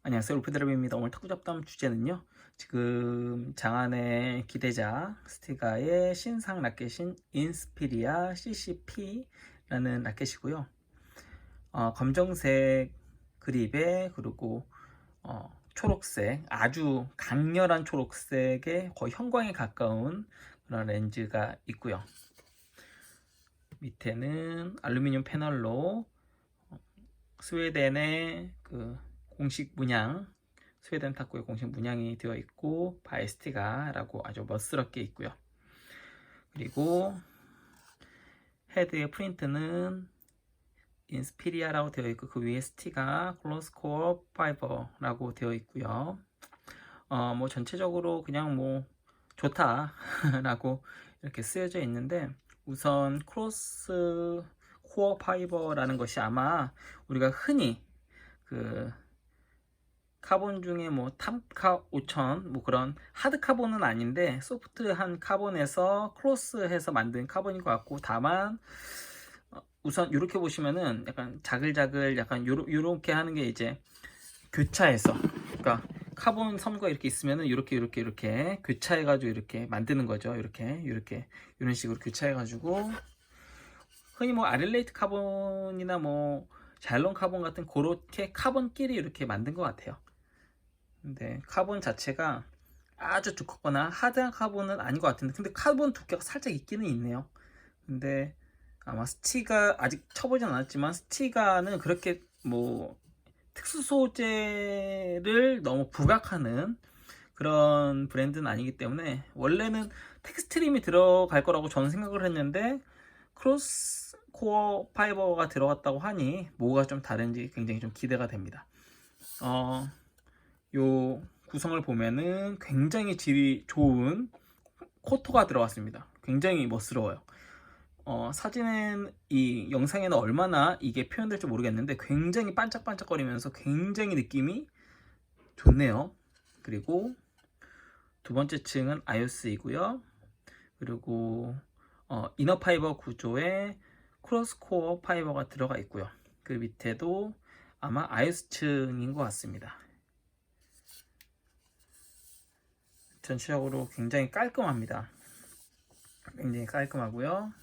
안녕하세요, 울프드랍입니다. 오늘 탁구 잡담 주제는요, 지금 장안의 기대작 스티가의 신상 라켓인 인스피리아 CCP라는 라켓이고요. 검정색 그립에 그리고 초록색, 아주 강렬한 초록색의 거의 형광에 가까운 그런 렌즈가 있고요. 밑에는 알루미늄 패널로 스웨덴의 그 공식 문양, 스웨덴 탁구의 공식 문양이 되어 있고 바이스티가라고 아주 멋스럽게 있고요. 그리고 헤드의 프린트는 인스피리아라고 되어 있고 그 위에 스티가 클로스코어 파이버라고 되어 있고요. 뭐 전체적으로 그냥 뭐 좋다라고 이렇게 쓰여져 있는데, 우선 크로스 코어 파이버라는 것이 아마 우리가 흔히 그 카본 중에 뭐 탐카 5000 뭐 그런 하드 카본은 아닌데 소프트한 카본에서 크로스해서 만든 카본인 것 같고, 다만 우선 이렇게 보시면은 약간 자글자글 약간 요렇게 하는 게 이제 교차해서, 그러니까 카본 섬과 이렇게 있으면은 이렇게 교차해 가지고 이렇게 만드는 거죠. 이렇게 이런 식으로 교차해 가지고 흔히 뭐 아릴레이트 카본이나 뭐 자일론 카본 같은 그렇게 카본끼리 이렇게 만든 것 같아요. 근데 카본 자체가 아주 두껍거나 하드한 카본은 아닌 것 같은데, 근데 카본 두께가 살짝 있기는 있네요. 근데 아마 스티가 아직 쳐보진 않았지만 스티가는 그렇게 뭐 특수 소재를 너무 부각하는 그런 브랜드는 아니기 때문에 원래는 텍스트림이 들어갈 거라고 저는 생각을 했는데, 크로스 코어 파이버가 들어갔다고 하니 뭐가 좀 다른지 굉장히 좀 기대가 됩니다. 요 구성을 보면은 굉장히 질이 좋은 코토가 들어갔습니다. 굉장히 멋스러워요. 사진은, 이 영상에는 얼마나 이게 표현될지 모르겠는데 굉장히 반짝반짝거리면서 굉장히 느낌이 좋네요. 그리고 두 번째 층은 아이오스이고요. 그리고 이너 파이버 구조에 크로스코어 파이버가 들어가 있고요. 그 밑에도 아마 아이오스 층인 것 같습니다. 전체적으로 굉장히 깔끔합니다. 굉장히 깔끔하고요.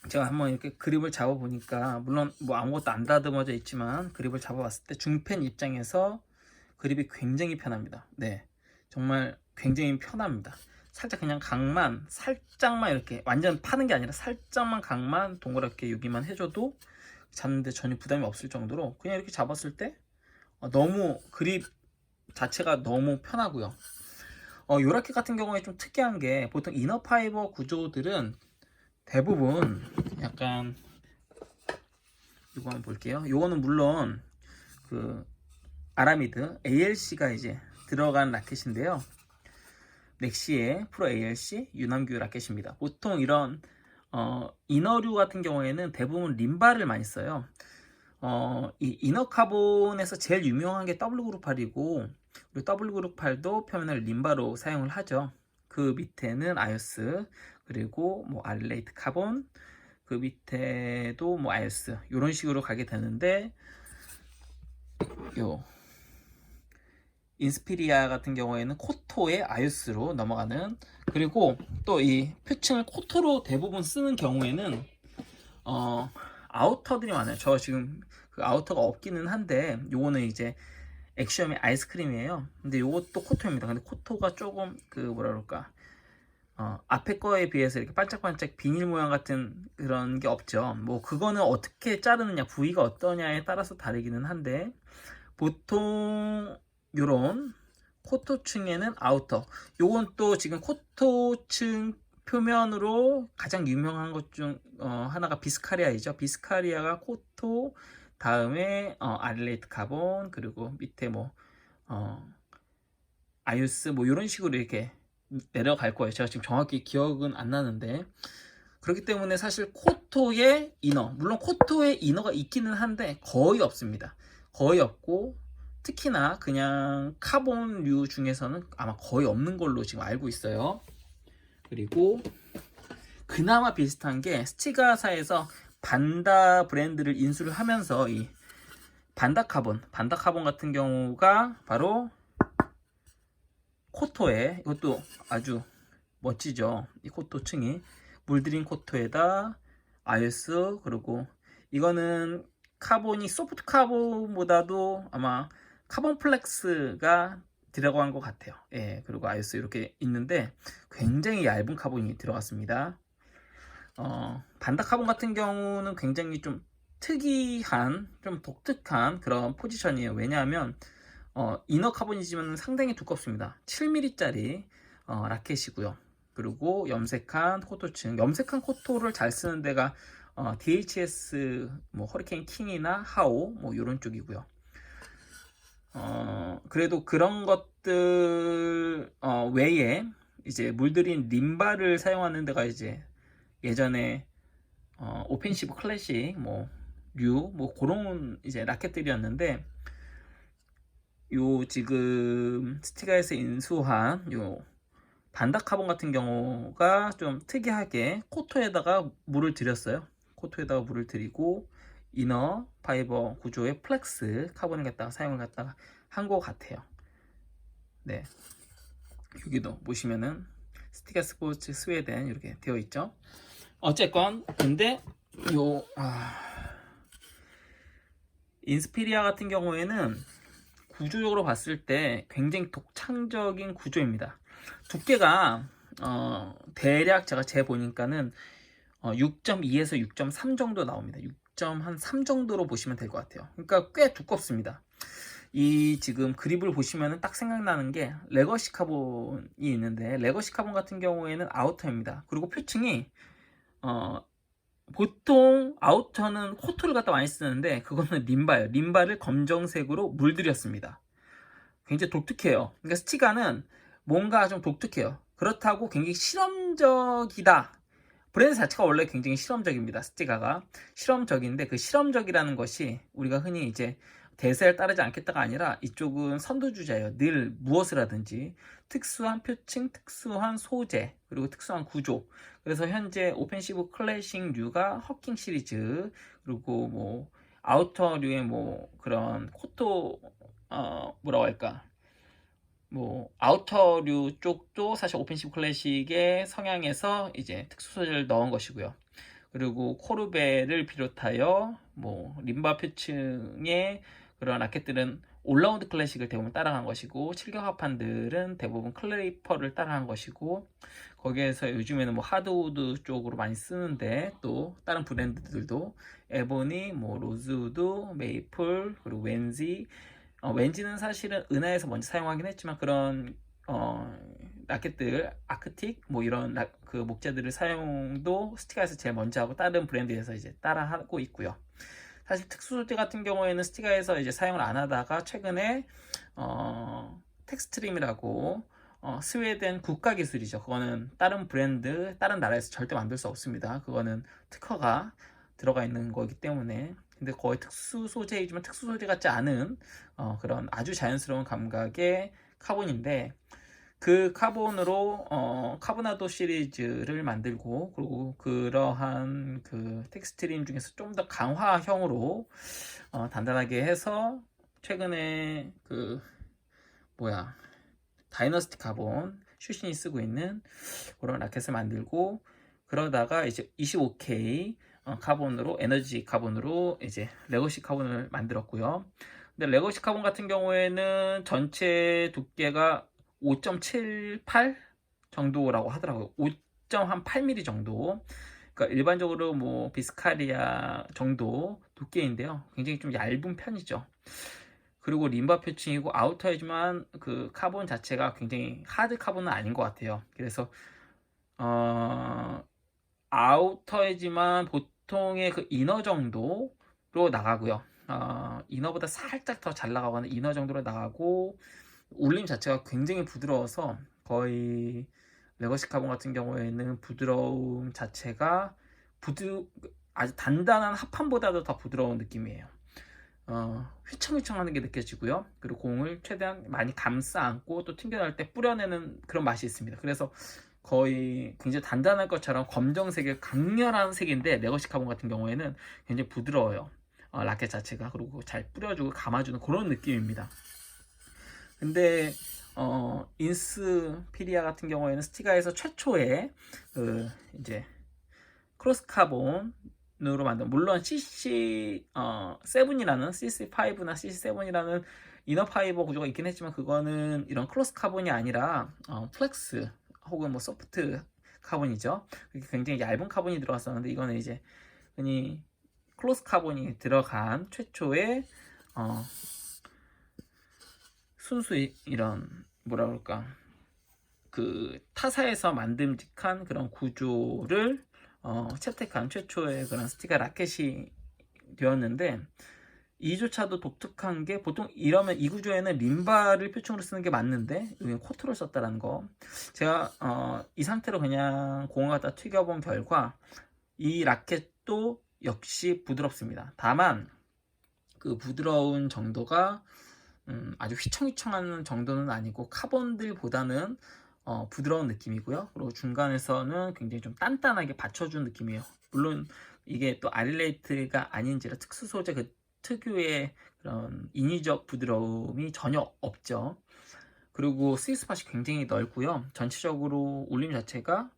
제가 한번 이렇게 그립을 잡아 보니까, 물론 뭐 아무것도 안 다듬어져 있지만 그립을 잡아 봤을 때 중팬 입장에서 그립이 굉장히 편합니다. 네, 정말 굉장히 편합니다. 살짝 그냥 각만 살짝만 이렇게, 완전 파는 게 아니라 살짝만 각만 동그랗게 여기만 해줘도 잡는데 전혀 부담이 없을 정도로 그냥 이렇게 잡았을 때 너무 그립 자체가 너무 편하고요. 요 라켓 같은 경우에 좀 특이한 게, 보통 이너 파이버 구조들은 대부분 약간, 이거 한번 볼게요. 요거는 물론 그 아라미드 ALC가 이제 들어간 라켓인데요. 넥시의 프로 ALC 유남규 라켓입니다. 보통 이런 이너류 같은 경우에는 대부분 림바를 많이 써요. 이 이너 카본에서 제일 유명한 게 W 그룹 8이고, 그리고 W 그룹 8도 표면을 림바로 사용을 하죠. 그 밑에는 아이오스, 그리고 뭐 알레이트 카본, 그 밑에도 뭐 아이오스, 이런 식으로 가게 되는데, 요 인스피리아 같은 경우에는 코토의 아이오스로 넘어가는, 그리고 또 이 표층을 코토로 대부분 쓰는 경우에는 아우터들이 많아요. 저 지금 그 아우터가 없기는 한데, 요거는 이제 엑시엄의 아이스크림이에요. 근데 요것도 코토입니다. 근데 코토가 조금 그 뭐라 그럴까, 앞에 거에 비해서 이렇게 반짝반짝 비닐 모양 같은 그런 게 없죠. 뭐 그거는 어떻게 자르느냐, 부위가 어떠냐에 따라서 다르기는 한데, 보통 요런 코토층에는 아우터, 요건 또 지금 코토층 표면으로 가장 유명한 것 중 하나가 비스카리아이죠. 비스카리아가 코토, 다음에 아릴레이트 카본, 그리고 밑에 뭐 아유스 뭐 이런 식으로 이렇게 내려갈 거예요. 제가 지금 정확히 기억은 안 나는데, 그렇기 때문에 사실 코토의 이너, 물론 코토의 이너가 있기는 한데 거의 없습니다. 거의 없고, 특히나 그냥 카본류 중에서는 아마 거의 없는 걸로 지금 알고 있어요. 그리고 그나마 비슷한 게 스티가사에서 반다 브랜드를 인수를 하면서 이 반다 카본 같은 경우가 바로 코토에, 이것도 아주 멋지죠. 이 코토 층이 물들인 코토에다 아이스, 그리고 이거는 카본이 소프트 카본보다도 아마 카본 플렉스가 들어간 것 같아요. 예, 그리고 아이스 이렇게 있는데 굉장히 얇은 카본이 들어갔습니다. 반다 카본 같은 경우는 굉장히 좀 특이한, 좀 독특한 그런 포지션이에요. 왜냐하면 이너 카본이지만 상당히 두껍습니다. 7mm짜리 라켓이고요. 그리고 염색한 코토층, 염색한 코토를 잘 쓰는 데가 DHS, 뭐 허리케인 킹이나 하오, 뭐 이런 쪽이고요. 그래도 그런 것들 외에 이제 물들인 림바를 사용하는 데가 이제 예전에 오펜시브 클래식, 뭐 그런 이제 라켓들이었는데, 요 지금 스티가에서 인수한 요 반다 카본 같은 경우가 좀 특이하게 코토에다가 물을 들였어요. 코토에다가 물을 들이고 이너 파이버 구조의 플렉스 카본을 갖다가 사용을 갖다가 한 것 같아요. 네, 여기도 보시면은 스티가 스포츠 스웨덴 이렇게 되어 있죠. 어쨌건 근데 요 인스피리아 같은 경우에는 구조적으로 봤을 때 굉장히 독창적인 구조입니다. 두께가 대략 제가 재보니까는 6.2에서 6.3 정도 나옵니다. 6.3 정도로 보시면 될 것 같아요. 그러니까 꽤 두껍습니다. 이 지금 그립을 보시면 딱 생각나는 게 레거시 카본이 있는데, 레거시 카본 같은 경우에는 아우터입니다. 그리고 표층이 보통 아우터는 코토를 갖다 많이 쓰는데 그거는 림바예요. 림바를 검정색으로 물들였습니다. 굉장히 독특해요. 그러니까 스티가는 뭔가 좀 독특해요. 그렇다고 굉장히 실험적이다. 브랜드 자체가 원래 굉장히 실험적입니다. 스티가가 실험적인데, 그 실험적이라는 것이 우리가 흔히 이제 대세를 따르지 않겠다가 아니라 이쪽은 선두주자예요. 늘 무엇을 하든지 특수한 표층, 특수한 소재, 그리고 특수한 구조. 그래서 현재 오펜시브 클래식류가 허킹 시리즈, 그리고 뭐 아우터류의 뭐 그런 코토, 뭐라고 할까, 뭐 아우터류 쪽도 사실 오펜시브 클래식의 성향에서 이제 특수 소재를 넣은 것이고요. 그리고 코르베를 비롯하여 뭐 림바 표층의 그런 라켓들은 올라운드 클래식을 대부분 따라간 것이고, 칠격합판들은 대부분 클레이퍼를 따라한 것이고, 거기에서 요즘에는 뭐 하드우드 쪽으로 많이 쓰는데, 또 다른 브랜드들도 에보니, 뭐 로즈우드, 메이플, 그리고 웬지, 웬지는 사실은 은하에서 먼저 사용하긴 했지만 그런 라켓들, 아크틱 뭐 이런 그 목재들을 사용도 스티가에서 제일 먼저 하고 다른 브랜드에서 이제 따라 하고 있고요. 사실 특수 소재 같은 경우에는 스티가에서 이제 사용을 안 하다가 최근에 텍스트림이라고 스웨덴 국가 기술이죠. 그거는 다른 브랜드, 다른 나라에서 절대 만들 수 없습니다. 그거는 특허가 들어가 있는 거기 때문에. 근데 거의 특수 소재이지만 특수 소재 같지 않은 그런 아주 자연스러운 감각의 카본인데, 그 카본으로 카보나도 시리즈를 만들고, 그리고 그러한 그 텍스트림 중에서 좀 더 강화형으로 단단하게 해서 최근에 그 다이너스티 카본 슈신이 쓰고 있는 그런 라켓을 만들고, 그러다가 이제 25K 카본으로, 에너지 카본으로 이제 레거시 카본을 만들었고요. 근데 레거시 카본 같은 경우에는 전체 두께가 5.78 정도라고 하더라고요. 5.8mm 정도. 그러니까 일반적으로 뭐 비스카리아 정도 두께인데요. 굉장히 좀 얇은 편이죠. 그리고 림바 표층이고 아우터이지만 그 카본 자체가 굉장히 하드 카본은 아닌 것 같아요. 그래서 아우터이지만 보통의 그 이너 정도로 나가고요. 이너보다 살짝 더 잘 나가거나 이너 정도로 나가고, 울림 자체가 굉장히 부드러워서 거의 레거시 카본 같은 경우에는 부드러움 자체가 아주 단단한 합판보다도 더 부드러운 느낌이에요. 휘청휘청하는 게 느껴지고요. 그리고 공을 최대한 많이 감싸 안고 또 튕겨낼 때 뿌려내는 그런 맛이 있습니다. 그래서 거의 굉장히 단단할 것처럼 검정색의 강렬한 색인데, 레거시 카본 같은 경우에는 굉장히 부드러워요. 라켓 자체가. 그리고 잘 뿌려주고 감아주는 그런 느낌입니다. 근데 인스피리아 같은 경우에는 스티가에서 최초의 이제 크로스 카본으로 만든, 물론 CC7이라는 CC5나 CC7이라는 이너 파이버 구조가 있긴 했지만, 그거는 이런 크로스 카본이 아니라 플렉스 혹은 뭐 소프트 카본이죠. 굉장히 얇은 카본이 들어갔었는데, 이거는 이제 흔히 클로스 카본이 들어간 최초의 순수 이런 뭐라 그럴까, 그 타사에서 만듦직한 그런 구조를 채택한 최초의 그런 스티가 라켓이 되었는데, 이조차도 독특한 게, 보통 이러면 이 구조에는 림바를 표층으로 쓰는 게 맞는데 여기는 코트를 썼다라는 거. 제가 이 상태로 그냥 공을 갖다 튀겨본 결과 이 라켓도 역시 부드럽습니다. 다만 그 부드러운 정도가 아주 휘청휘청한 정도는 아니고 카본들보다는 부드러운 느낌이고요. 그리고 중간에서는 굉장히 좀 단단하게 받쳐준 느낌이에요. 물론 이게 또 아릴레이트가 아닌지라 특수 소재 그 특유의 그런 인위적 부드러움이 전혀 없죠. 그리고 스위스팟이 굉장히 넓고요. 전체적으로 울림 자체가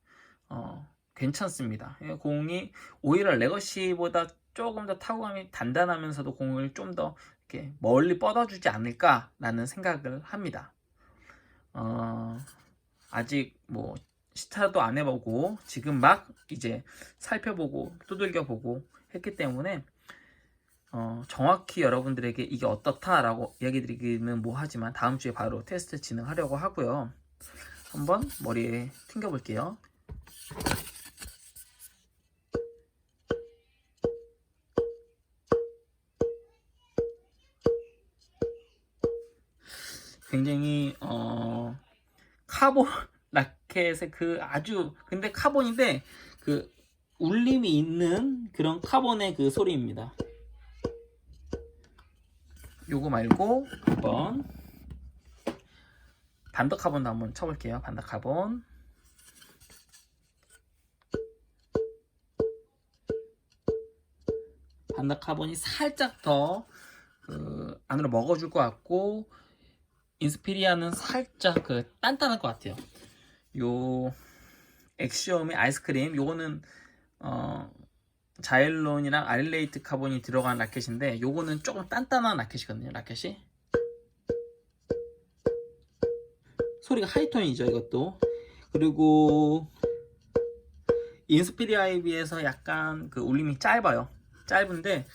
괜찮습니다. 공이 오히려 레거시보다 조금 더 타구감이 단단하면서도 공을 좀 더 이렇게 멀리 뻗어주지 않을까라는 생각을 합니다. 아직 뭐 시타도 안 해보고 지금 막 이제 살펴보고 두들겨보고 했기 때문에 정확히 여러분들에게 이게 어떻다라고 이야기 드리기는 뭐하지만, 다음 주에 바로 테스트 진행하려고 하고요. 한번 머리에 튕겨 볼게요. 굉장히 카본 라켓의 그 아주, 근데 카본인데 그 울림이 있는 그런 카본의 그 소리입니다. 요거 말고 한번 반더 카본도 한번 쳐볼게요. 반더 카본. 반더 카본이 살짝 더 안으로 먹어줄 것 같고, 인스피리아는 살짝 단단할 것 같아요. 요 엑시엄의 아이스크림, 요거는 자일론이랑 아릴레이트 카본이 들어간 라켓인데, 요거는 조금 단단한 라켓이거든요. 라켓이 소리가 하이톤이죠, 이것도. 그리고 인스피리아에 비해서 약간 그 울림이 짧아요. 짧은데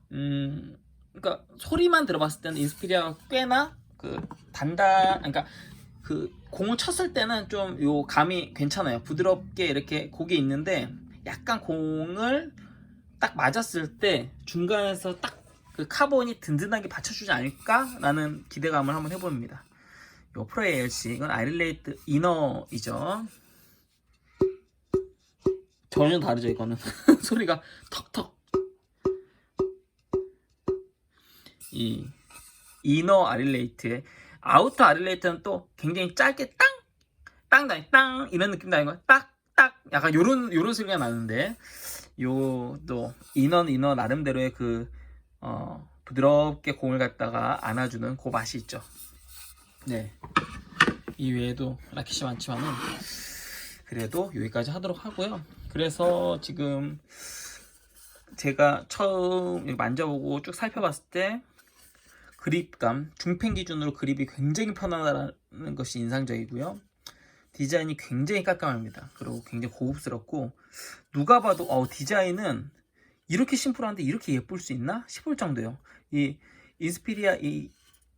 그러니까 소리만 들어봤을 때는 인스피리아가 꽤나 그 그러니까 그 공을 쳤을 때는 좀 요 감이 괜찮아요. 부드럽게 이렇게 곡이 있는데, 약간 공을 딱 맞았을 때 중간에서 딱 그 카본이 든든하게 받쳐주지 않을까라는 기대감을 한번 해봅니다. 요 프로 ALC, 이건 아릴레이트 이너이죠. 전혀 다르죠, 이거는. 소리가 턱턱. 이 이너 아릴레이트의, 아우터 아릴레이트는 또 굉장히 짧게 땅 이런 느낌도 아니고 딱 약간 요런 소리가 나는데, 요 또 이너 나름대로의 그 부드럽게 공을 갖다가 안아주는 그 맛이 있죠. 네. 이 외에도 라켓이 많지만은 그래도 여기까지 하도록 하고요. 그래서 지금 제가 처음 만져보고 쭉 살펴봤을 때 그립감, 중펜 기준으로 그립이 굉장히 편하다는 것이 인상적이고요. 디자인이 굉장히 깔끔합니다. 그리고 굉장히 고급스럽고, 누가 봐도 디자인은 이렇게 심플한데 이렇게 예쁠 수 있나 싶을 정도예요. 이 인스피리아 이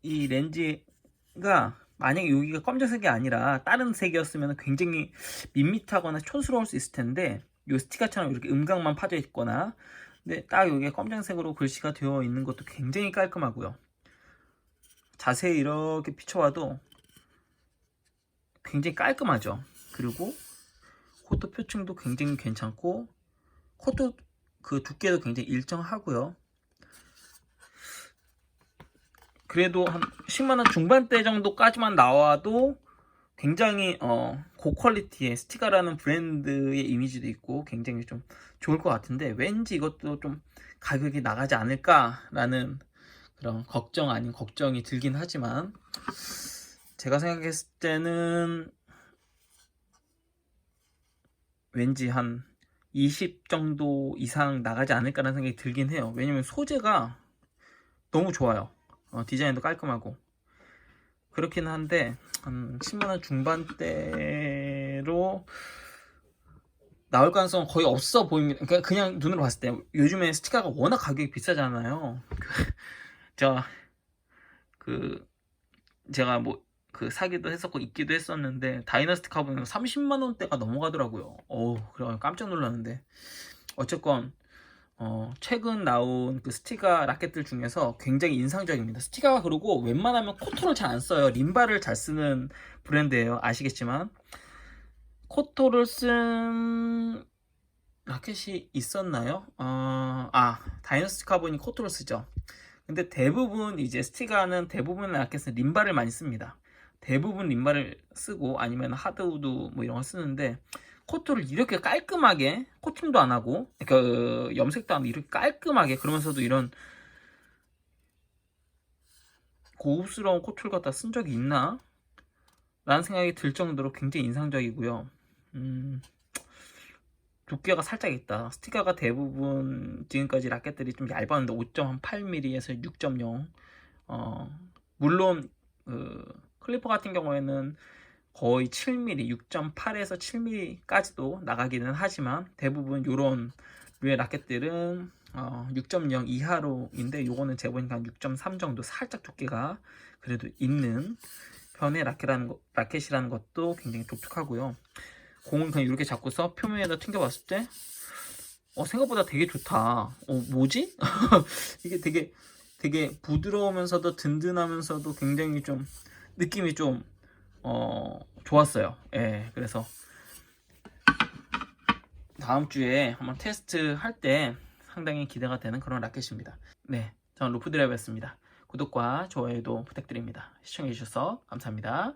렌즈가 만약에 여기가 검정색이 아니라 다른 색이었으면 굉장히 밋밋하거나 촌스러울 수 있을 텐데, 이 스티커처럼 이렇게 음각만 파져 있거나, 근데 딱 여기에 검정색으로 글씨가 되어 있는 것도 굉장히 깔끔하고요. 자세히 이렇게 비춰봐도 굉장히 깔끔하죠. 그리고 코트 표층도 굉장히 괜찮고, 코트 그 두께도 굉장히 일정하고요. 그래도 한 10만원 중반대 정도까지만 나와도 굉장히 고퀄리티의 스티가라는 브랜드의 이미지도 있고 굉장히 좀 좋을 것 같은데 왠지 이것도 좀 가격이 나가지 않을까라는 그런 걱정 아닌 걱정이 들긴 하지만 제가 생각했을 때는 왠지 한 20 정도 이상 나가지 않을까라는 생각이 들긴 해요. 왜냐면 소재가 너무 좋아요. 디자인도 깔끔하고 그렇긴 한데 한 10만원 중반대로 나올 가능성은 거의 없어 보입니다. 그러니까 그냥 눈으로 봤을 때 요즘에 스티커가 워낙 가격이 비싸잖아요. 제가 뭐 사기도 했었고 있기도 했었는데 다이너스티 카본은 30만원대가 넘어가더라고요. 그래 깜짝 놀랐는데 어쨌건 최근 나온 그 스티가 라켓들 중에서 굉장히 인상적입니다. 스티가가 그리고 웬만하면 코토를 잘 안 써요. 림바를 잘 쓰는 브랜드예요. 아시겠지만 코토를 쓴 라켓이 있었나요? 다이너스티 카본이 코토를 쓰죠. 근데 대부분 이제 스티가는 대부분 라켓은 림바를 많이 씁니다. 대부분 림바를 쓰고 아니면 하드우드 뭐 이런 걸 쓰는데 코토를 이렇게 깔끔하게 코팅도 안 하고 그 염색도 안 하고 이렇게 깔끔하게 그러면서도 이런 고급스러운 코트를 갖다 쓴 적이 있나? 라는 생각이 들 정도로 굉장히 인상적이고요. 두께가 살짝 있다. 스티커가 대부분 지금까지 라켓들이 좀 얇았는데 5.8mm에서 6.0 물론 클리퍼 같은 경우에는 거의 7mm, 6.8에서 7mm까지도 나가기는 하지만 대부분 이런 류의 라켓들은 6.0 이하로인데 요거는 재보니까 6.3 정도 살짝 두께가 그래도 있는 편의 라켓이라는 것도 굉장히 독특하고요. 공을 그냥 이렇게 잡고서 표면에다 튕겨봤을 때 생각보다 되게 좋다. 뭐지? 이게 되게 부드러우면서도 든든하면서도 굉장히 좀 느낌이 좀 좋았어요. 예, 그래서 다음 주에 한번 테스트 할 때 상당히 기대가 되는 그런 라켓입니다. 네, 저는 루프드라이브였습니다. 구독과 좋아요도 부탁드립니다. 시청해주셔서 감사합니다.